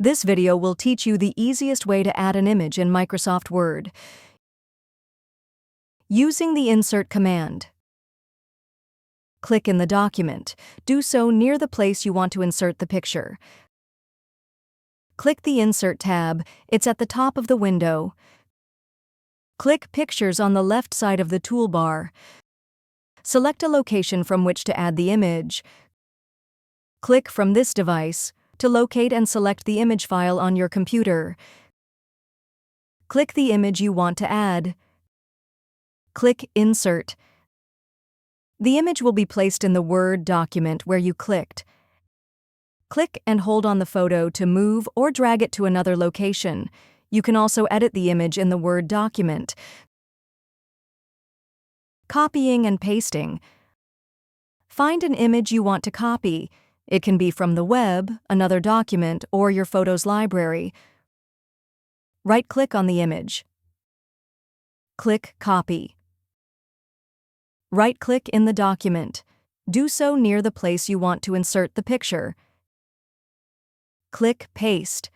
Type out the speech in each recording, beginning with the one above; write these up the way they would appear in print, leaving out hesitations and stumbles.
This video will teach you the easiest way to add an image in Microsoft Word. Using the Insert command. Click in the document. Do so near the place you want to insert the picture. Click the Insert tab. It's at the top of the window. Click Pictures on the left side of the toolbar. Select a location from which to add the image. Click from this device to locate and select the image file on your computer. Click the image you want to add. Click Insert. The image will be placed in the Word document where you clicked. Click and hold on the photo to move or drag it to another location. You can also edit the image in the Word document. Copying and pasting. Find an image you want to copy. It can be from the web, another document, or your photos library. Right-click on the image. Click Copy. Right-click in the document. Do so near the place you want to insert the picture. Click Paste.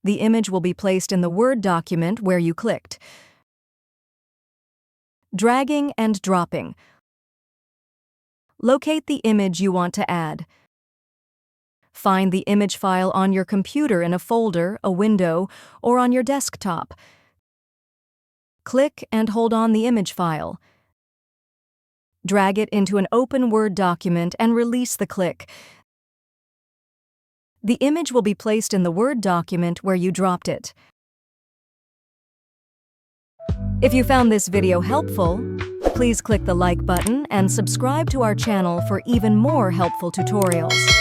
The image will be placed in the Word document where you clicked. Dragging and dropping. Locate the image you want to add. Find the image file on your computer in a folder, a window, or on your desktop. Click and hold on the image file. Drag it into an open Word document and release the click. The image will be placed in the Word document where you dropped it. If you found this video helpful, please click the like button and subscribe to our channel for even more helpful tutorials.